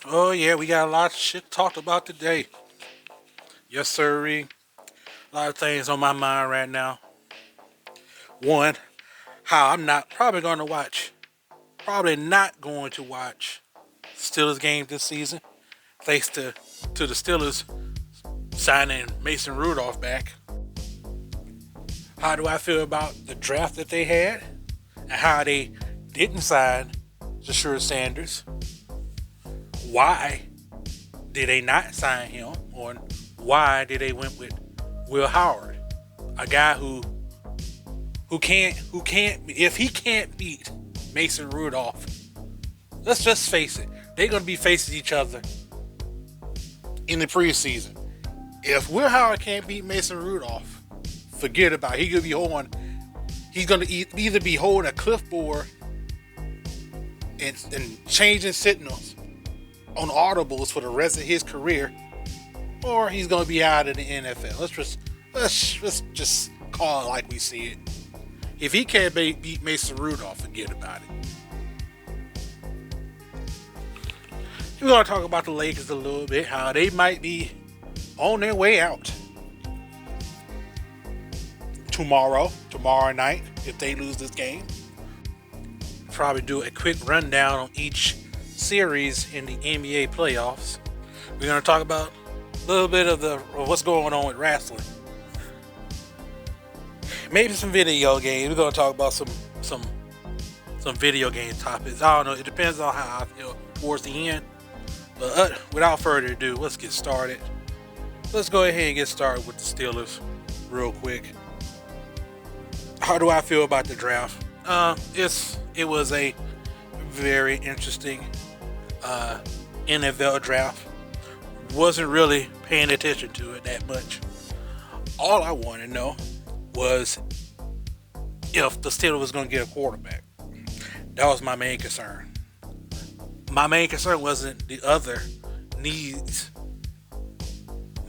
Oh yeah, we got a lot of shit talked about today. Yes, sir. A lot of things on my mind right now. One, how I'm not probably going to watch, probably not going to watch Steelers game this season, thanks to the Steelers signing Mason Rudolph back. How do I feel about the draft that they had and how they didn't sign Shedur Sanders? Why did they not sign him? Or why did they went with Will Howard, a guy who can't if he can't beat Mason Rudolph? Let's just face it, they're gonna be facing each other in the preseason. If Will Howard can't beat Mason Rudolph, forget about it. He's gonna either be holding a clipboard and changing signals on audibles for the rest of his career, or he's gonna be out of the NFL. Let's just call it like we see it. If he can't beat Mason Rudolph, forget about it. We're gonna talk about the Lakers a little bit, how they might be on their way out tomorrow night if they lose this game. Probably do a quick rundown on each series in the NBA playoffs. We're going to talk about a little bit of what's going on with wrestling. Maybe some video games. We're going to talk about some video game topics. I don't know. It depends on how I feel towards the end. But without further ado, let's get started. Let's go ahead and get started with the Steelers real quick. How do I feel about the draft? It was a very interesting NFL draft. Wasn't really paying attention to it that much. All I wanted to know was if the Steelers was going to get a quarterback. That was my main concern. My main concern wasn't the other needs.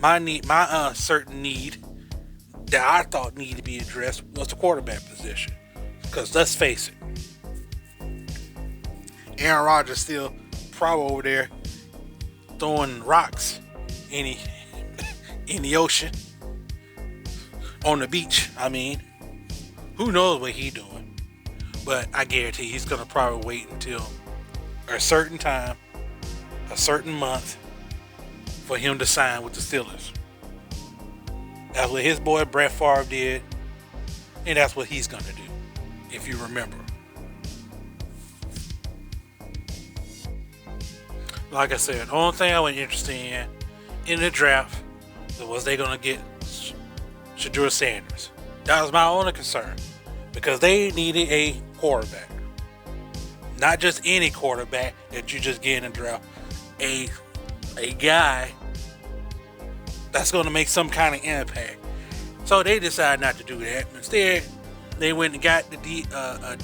My certain need that I thought needed to be addressed was the quarterback position. Because let's face it, Aaron Rodgers still probably over there throwing rocks in the ocean, on the beach. I mean, who knows what he's doing? But I guarantee he's gonna probably wait until a certain time, a certain month, for him to sign with the Steelers. That's what his boy Brett Favre did, and that's what he's gonna do, if you remember. Like I said, the only thing I was interested in the draft was they gonna get Shedur Sanders. That was my only concern, because they needed a quarterback. Not just any quarterback that you just get in the draft. A guy that's going to make some kind of impact. So they decided not to do that. Instead, they went and got the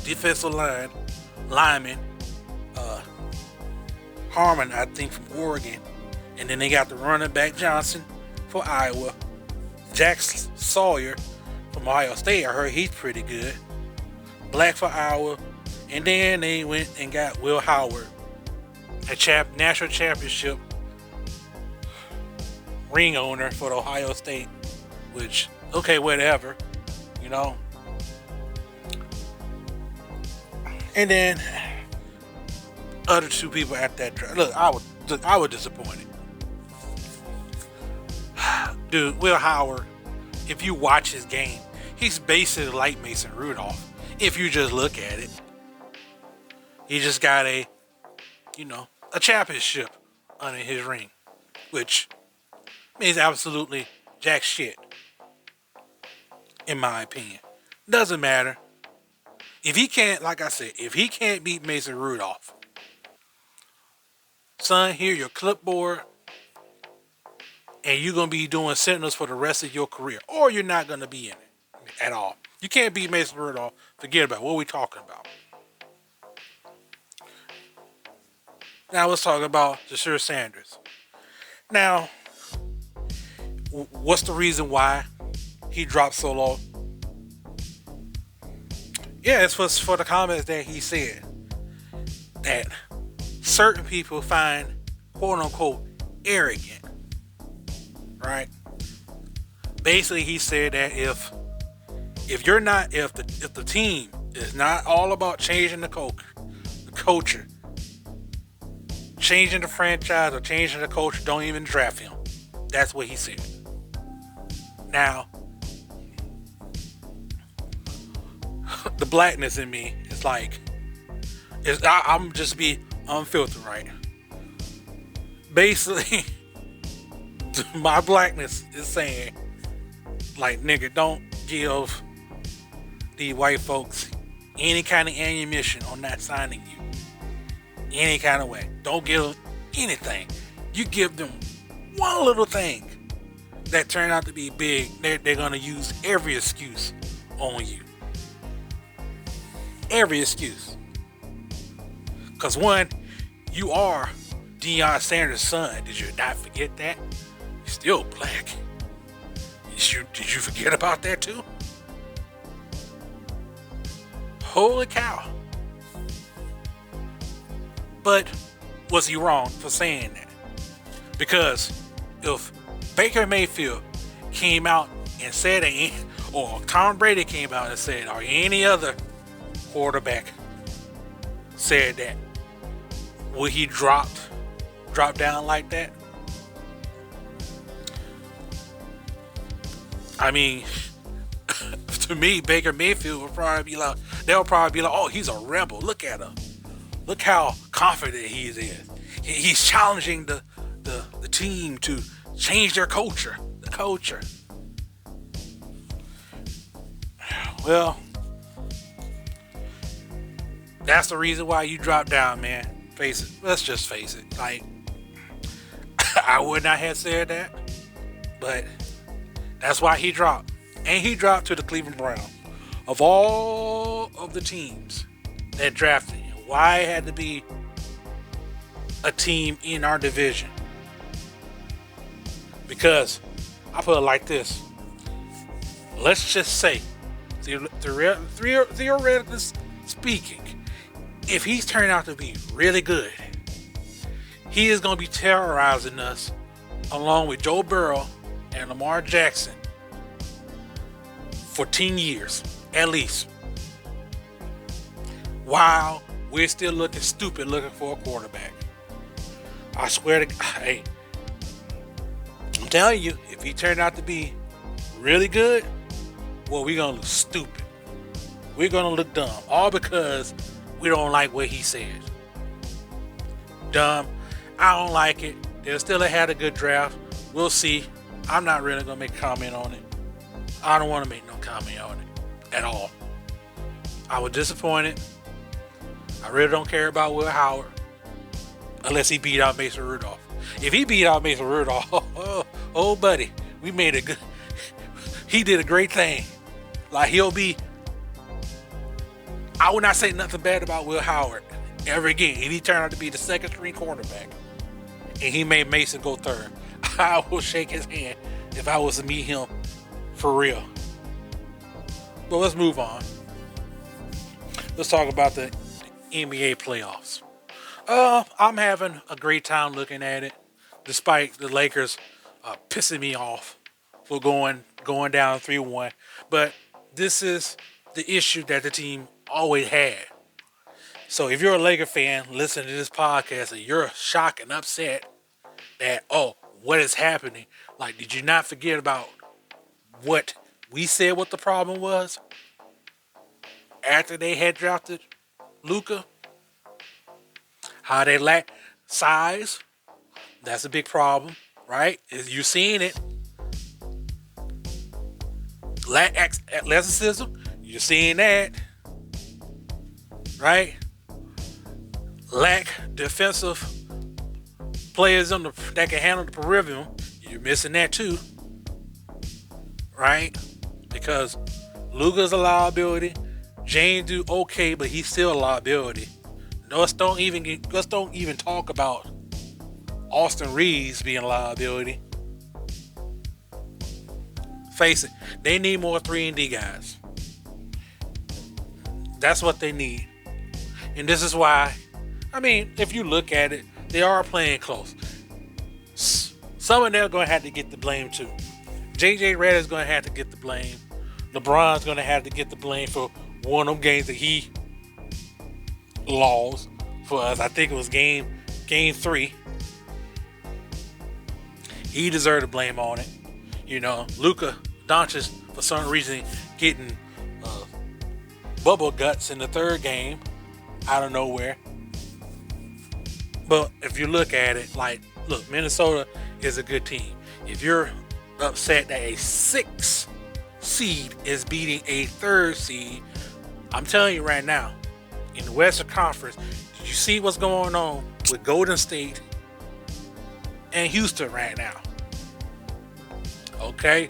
defensive lineman, Harmon, I think, from Oregon. And then they got the running back Johnson for Iowa. Jack Sawyer from Ohio State, I heard he's pretty good. Black for Iowa. And then they went and got Will Howard, a national championship ring owner for the Ohio State, which, okay, whatever, you know. And then other two people at that draft. Look, I was disappointed. Dude, Will Howard, if you watch his game, he's basically like Mason Rudolph. If you just look at it, he just got a championship under his ring, which means absolutely jack shit, in my opinion. Doesn't matter. If he can't, like I said, if he can't beat Mason Rudolph, son, here your clipboard, and you're going to be doing sentinels for the rest of your career, or you're not going to be in it at all. You can't beat Mason Rudolph, forget about it. What are we talking about? Now let's talk about Shedur Sanders. Now, what's the reason why he dropped so low? Yeah, it's for the comments that he said that certain people find quote unquote arrogant, right? Basically, he said that if the team is not all about changing the culture, changing the franchise or changing the culture, don't even draft him. That's what he said. Now, the blackness in me is like, I'm just be unfiltered, right? Basically, my blackness is saying, like, nigga, don't give these white folks any kind of ammunition on not signing you. Any kind of way. Don't give them anything. You give them one little thing that turned out to be big, they're going to use every excuse on you. Every excuse. Because one, you are Deion Sanders' son. Did you not forget that? You're still black. Did you forget about that too? Holy cow. But was he wrong for saying that? Because if Baker Mayfield came out and said it, or Tom Brady came out and said, or any other quarterback said that, would he drop down like that? I mean, to me, Baker Mayfield would probably be like, oh, he's a rebel. Look at him. Look how confident he is. He's challenging the team to change their culture. The culture. Well, that's the reason why you dropped down, man. Face it. Let's just face it. Like, I would not have said that, but that's why he dropped. And he dropped to the Cleveland Browns. Of all of the teams that drafted him, why it had to be a team in our division? Because I put it like this. Let's just say, theoretically speaking, if he's turned out to be really good, he is going to be terrorizing us along with Joe Burrow and Lamar Jackson for 10 years, at least. While we're still looking stupid looking for a quarterback. I swear to God, hey, I'm telling you, if he turned out to be really good, well, we're going to look stupid. We're going to look dumb. All because we don't like what he said. Dumb. I don't like it. They'll still have had a good draft. We'll see. I'm not really going to make a comment on it. I don't want to make no comment on it at all. I was disappointed. I really don't care about Will Howard unless he beat out Mason Rudolph. If he beat out Mason Rudolph, oh buddy, we made a good. He did a great thing. Like, he'll be. I would not say nothing bad about Will Howard ever again. If he turned out to be the second string quarterback and he made Mason go third, I will shake his hand if I was to meet him for real. But let's move on. Let's talk about the NBA playoffs. I'm having a great time looking at it, despite the Lakers pissing me off for going down 3-1. But this is the issue that the team always had. So if you're a Laker fan, listening to this podcast and you're shocked and upset that, oh, what is happening? Like, did you not forget about what we said what the problem was after they had drafted Luka? How they lack size. That's a big problem, right? You're seeing it. Lack athleticism. You're seeing that, right? Lack defensive players that can handle the perimeter. You're missing that too, right? Because Luka's a liability. James do okay, but he's still a liability. Let's don't even talk about Austin Reeves being a liability. Face it, they need more 3-and-D guys. That's what they need. And this is why I mean, if you look at it, they are playing close. Some of them are going to have to get the blame too. JJ Redd is going to have to get the blame. LeBron's going to have to get the blame for one of them games that he lost for us. I think it was game 3. He deserved the blame on it. You know, Luka Doncic, for some reason, getting bubble guts in the 3rd game out of nowhere. But if you look at it, like, look, Minnesota is a good team. If you're upset that a 6 seed is beating a 3rd seed, I'm telling you right now, in the Western Conference, did you see what's going on with Golden State and Houston right now? Okay?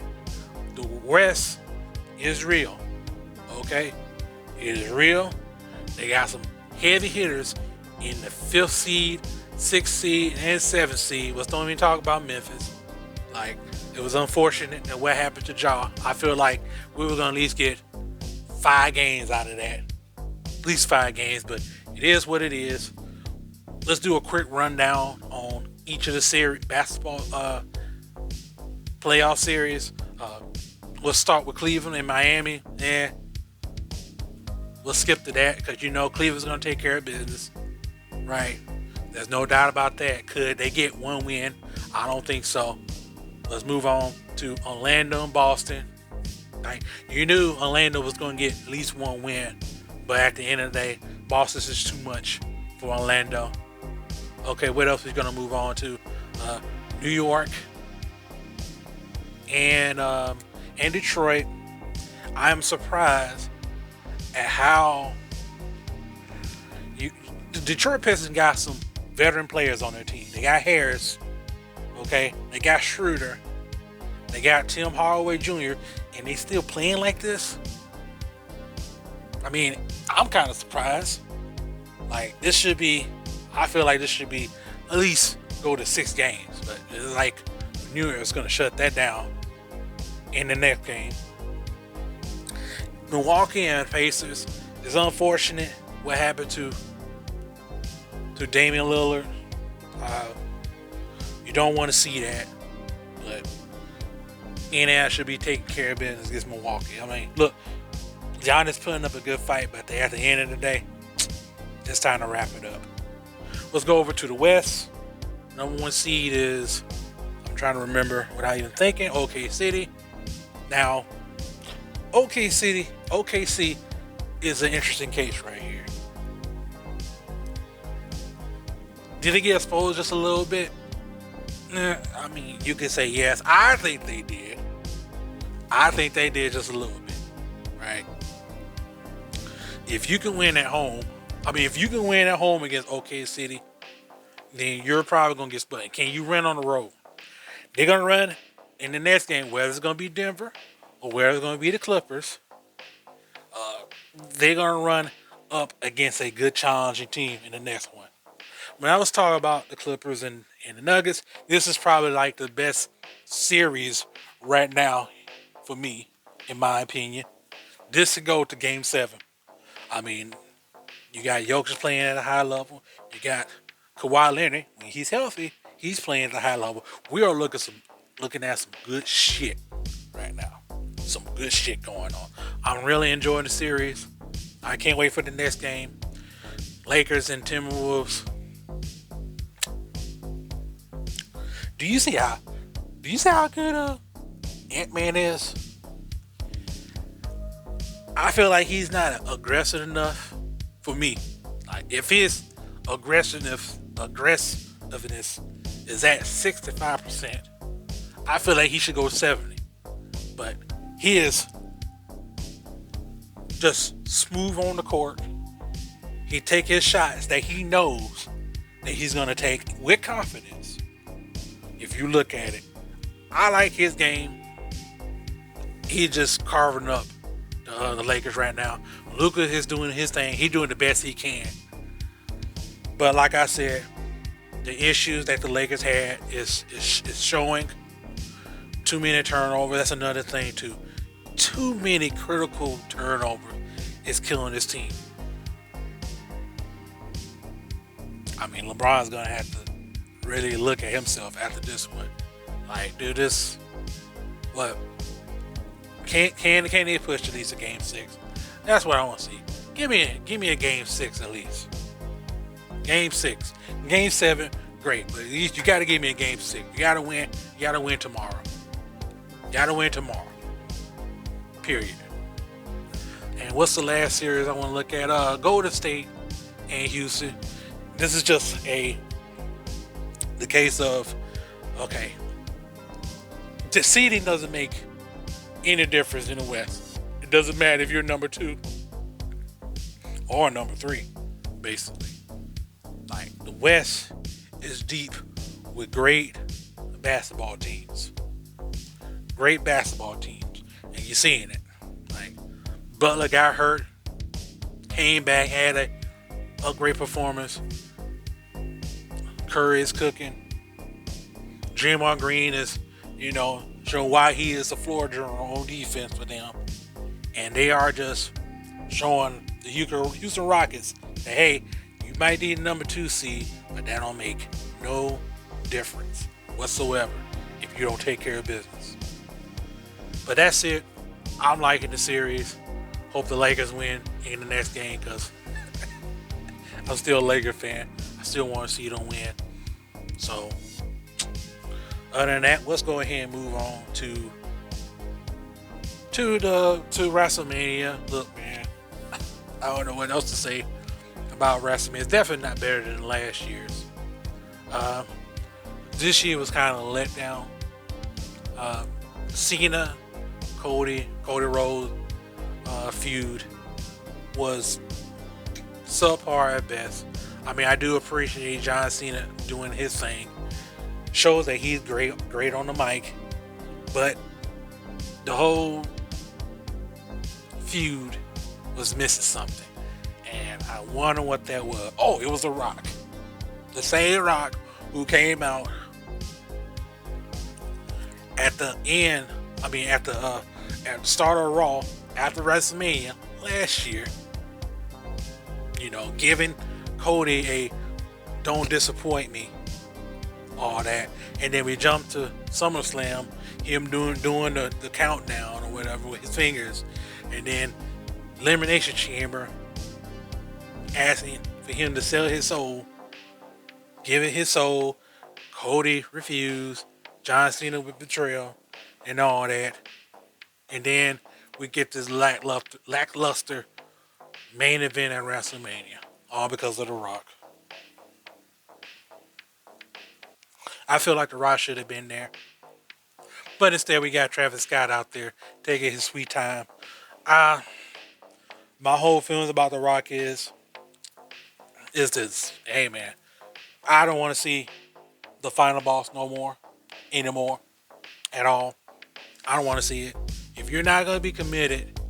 The West is real. Okay? It is real. They got some heavy hitters in the 5th seed, 6th seed, and 7th seed. Let's don't even talk about Memphis. Like, it was unfortunate that what happened to Ja. I feel like we were going to at least get 5 games out of that. At least 5 games, but it is what it is. Let's do a quick rundown on each of the series, basketball playoff series. Let's start with Cleveland and Miami. We'll skip to that because you know Cleveland's going to take care of business. Right? There's no doubt about that. Could they get 1 win? I don't think so. Let's move on to Orlando and Boston. Like, you knew Orlando was going to get at least 1 win. But at the end of the day, Boston is too much for Orlando. Okay, what else are we going to move on to? New York and Detroit. I'm surprised at how the Detroit Pistons got some veteran players on their team. They got Harris, okay? They got Schroeder. They got Tim Hardaway Jr. And they still playing like this? I mean, I'm kind of surprised. Like, this should be, I feel like this should be at least go to 6 games. But it's like New York's going to shut that down in the next game. Milwaukee and Pacers. It's unfortunate what happened to Damian Lillard. You don't want to see that, but Indiana should be taking care of business against Milwaukee. I mean, look, Giannis putting up a good fight, but at the end of the day, it's time to wrap it up. Let's go over to the West. Number 1 seed is, I'm trying to remember without even thinking, OKC. Now, OKC is an interesting case right here. Did it get exposed just a little bit? I mean, you could say yes. I think they did. I think they did just a little bit, right? If you can win at home, if you can win at home against OKC, then you're probably going to get split. Can you run on the road? They're going to run in the next game, whether it's going to be Denver or whether it's going to be the Clippers. They're going to run up against a good challenging team in the next one. When I was talking about the Clippers and the Nuggets, this is probably like the best series right now for me, in my opinion. This should go to Game 7. I mean, you got Jokic playing at a high level. You got Kawhi Leonard. When he's healthy, he's playing at a high level. We are looking at some good shit right now. Some good shit going on. I'm really enjoying the series. I can't wait for the next game. Lakers and Timberwolves. Do you see how good Ant-Man is? I feel like he's not aggressive enough for me. Like, if his aggressiveness is at 65%, I feel like he should go 70. But he is just smooth on the court. He take his shots that he knows that he's gonna take with confidence. If you look at it, I like his game. He's just carving up the Lakers right now. Luka is doing his thing. He's doing the best he can. But like I said, the issues that the Lakers had is showing. Too many turnovers. That's another thing too. Too many critical turnovers is killing this team. mean, LeBron's gonna have to really look at himself after this one. Like, dude, this what? Can they push to at least a game 6? That's what I want to see. Give me a game 6 at least. Game 6, game 7, great, but at least you got to give me a game 6. You got to win. You got to win tomorrow. You got to win tomorrow. Period. And what's the last series I want to look at? Golden State and Houston. This is just the case of, okay, the seeding doesn't make any difference in the West. It doesn't matter if you're number 2 or number 3, basically. Like, the West is deep with great basketball teams. Great basketball teams. And you're seeing it. Like, Butler got hurt, came back, had a great performance. Curry is cooking. Draymond Green is, showing why he is the floor general on defense for them. And they are just showing the Houston Rockets that, hey, you might need a number 2 seed, but that don't make no difference whatsoever if you don't take care of business. But that's it. I'm liking the series. Hope the Lakers win in the next game because I'm still a Laker fan. I still want to see them win. So, other than that, let's go ahead and move on to WrestleMania. Look, man, I don't know what else to say about WrestleMania. It's definitely not better than last year's. This year was kind of a letdown. Cena, Cody Rhodes feud was subpar at best. I mean, I do appreciate John Cena doing his thing. Shows that he's great on the mic, but the whole feud was missing something, and I wonder what that was. Oh, it was The Rock, the same Rock who came out at the end. I mean, at the start of Raw after WrestleMania last year. Giving Cody a "Don't disappoint me," all that, and then we jumped to SummerSlam, him doing the countdown or whatever with his fingers, and then Elimination Chamber asking for him to sell his soul, giving his soul. Cody refused. John Cena with betrayal and all that, and then we get this lackluster main event at WrestleMania, all because of The Rock. I feel like The Rock should have been there. But instead we got Travis Scott out there taking his sweet time. My whole feelings about The Rock is this. Hey, man, I don't want to see the final boss anymore, at all. I don't want to see it. If you're not going to be committed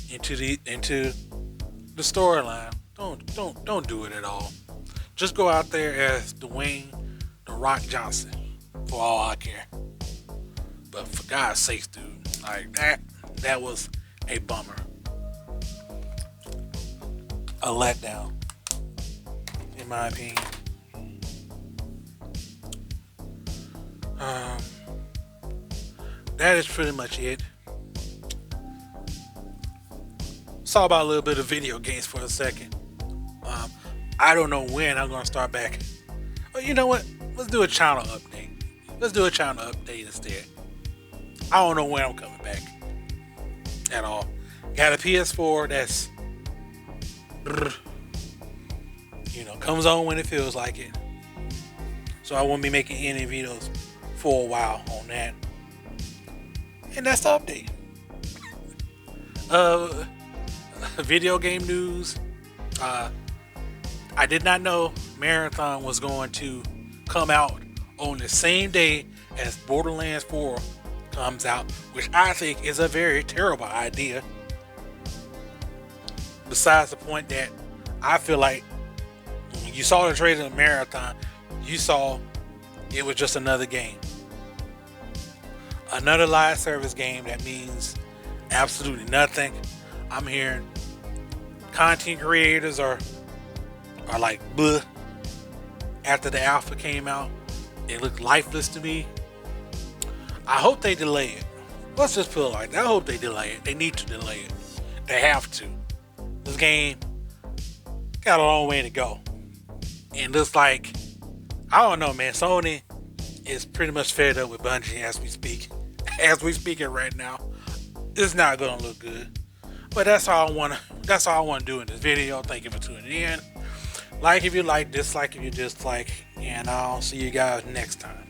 into the storyline, don't do it at all. Just go out there as Dwayne The Rock Johnson, for all I care. But for God's sakes, dude, like that was a bummer, a letdown, in my opinion. That is pretty much it. Saw about a little bit of video games for a second. I don't know when I'm gonna start back. But you know what? Let's do a channel update. Instead. I don't know when I'm coming back at all. Got a PS4 that's, comes on when it feels like it. So I won't be making any videos for a while on that. And that's the update. Video game news. I did not know Marathon was going to come out on the same day as Borderlands 4 comes out, which I think is a very terrible idea. Besides the point that I feel like when you saw the trailer of Marathon, you saw it was just another game. Another live service game that means absolutely nothing. I'm hearing content creators are like, bleh. after the alpha came out. It looked lifeless to me. I hope they delay it. Let's just put it like that. I hope they delay it. They need to delay it. They have to. This game got a long way to go. And looks like, I don't know, man. Sony is pretty much fed up with Bungie as we speak. As we speak it right now. It's not gonna look good. But that's all I wanna do in this video. Thank you for tuning in. Like if you like, dislike if you dislike, and I'll see you guys next time.